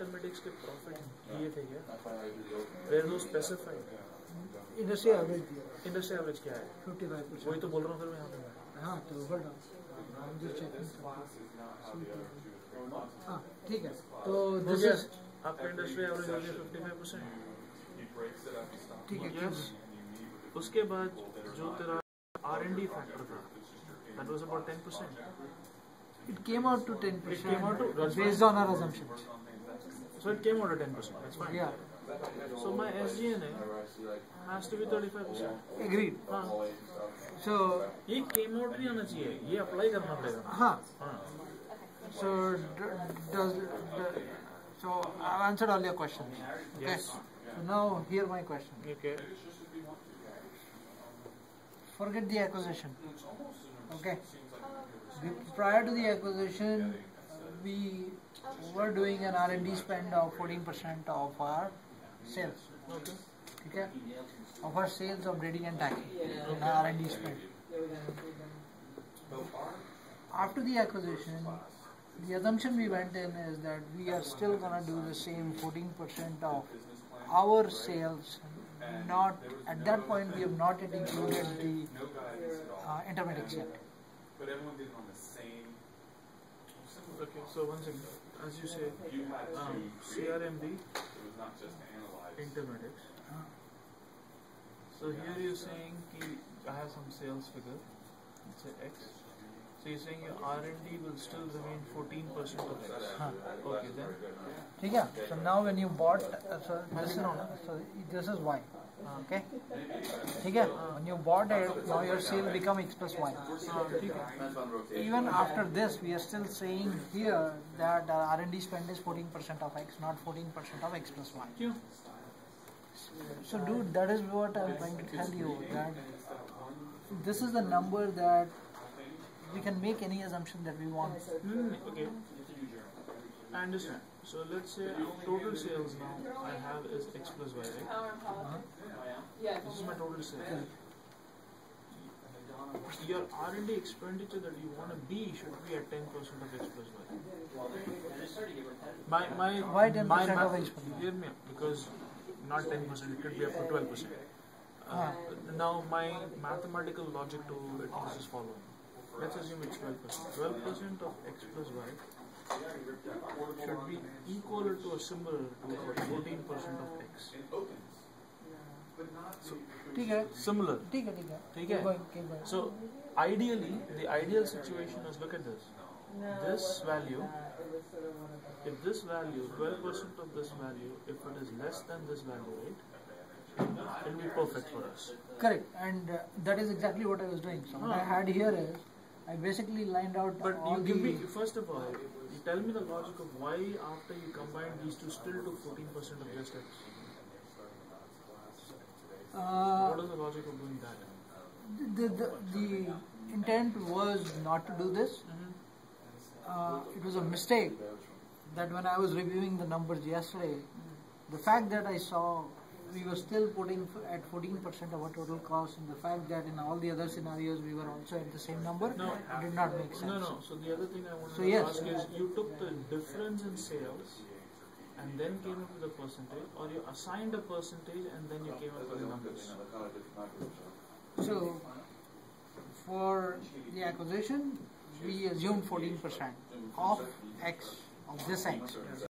Intermediates के profit दिए थे क्या? वेयर दो स्पेसिफाइड इंडस्ट्री एवरेज दिया, इंडस्ट्री एवरेज क्या है? 55%। वही तो बोल रहा हूँ फिर मैं यहाँ पे। हाँ तो होल्ड ऑन, हाँ ठीक है। तो दिस इज आपका इंडस्ट्री एवरेज हो गया 55%, ठीक है। उसके बाद जो तेरा R&D फैक्टर था, that was about 10%. It came out to 10%. It came out to based on our assumptions. So it came out to 10%. That's fine. Yeah. So my SG&A has to be 35%. Agreed. हाँ. So ये came out नहीं आना चाहिए, ये apply करना पड़ेगा. हाँ. हाँ. So so I've answered all your questions. Okay. Yes. So now hear my question. Okay. Forget the acquisition. Okay. Prior to the acquisition, we were doing an R&D spend of 14% of our sales. Okay. Okay. Of our sales of braiding and tacking, R&D spend. After the acquisition, the assumption we went in is that we are still gonna do the same 14% of our sales. Not at that point, we have not yet included the intermediates yet. Okay. So one second. As you say, CRMB intermediates. So here you're saying ki I have some sales figure, let's say X. So you're saying your R&D will still remain 14% of X. Okay then. ठीक है. So now when you bought, so this is Y. Okay. ठीक है. When you bought it, now your sale become X plus Y. Even after this, we are still saying here that R&D spend is 14% of X, not 14% of X plus Y. क्यों? So dude, that is what I'm trying to tell you, that this is the number that we can make any assumption that we want. Okay. I understand. So let's say total sales now I have is X plus Y, right? This is my total sales. Your R&D expenditure that you want to be should be at 10% of X plus Y. Why 10% of X plus Y? Hear me out, because not 10%, it could be up to 12%. Now my mathematical logic to it is as following. Let's assume it's 12%. 12% of X plus Y should be equal to or similar to 14% of X. So, ठीक है. similar. ठीक है. ठीक है. Keep going. So ideally, the ideal situation is, look at this. This value, if this value, 12% of this value, if it is less than this value, right, it will be perfect for us. Correct, and that is exactly what I was doing. So what I had here is, I basically lined out But all you give the... me, first of all, you tell me the logic of why after you combine these two still took 14% of just X. What is the logic of doing that? The intent was not to do this. It was a mistake that when I was reviewing the numbers yesterday, the fact that I saw we were still putting at 14% of our total cost, and the fact that in all the other scenarios we were also at the same number, did not make sense. No. So the other thing I wanted to yes, ask is, you took the difference in sales and then came up with a percentage, or you assigned a percentage and then you came up with the numbers? So for the acquisition, we assumed 14% of X, of this X.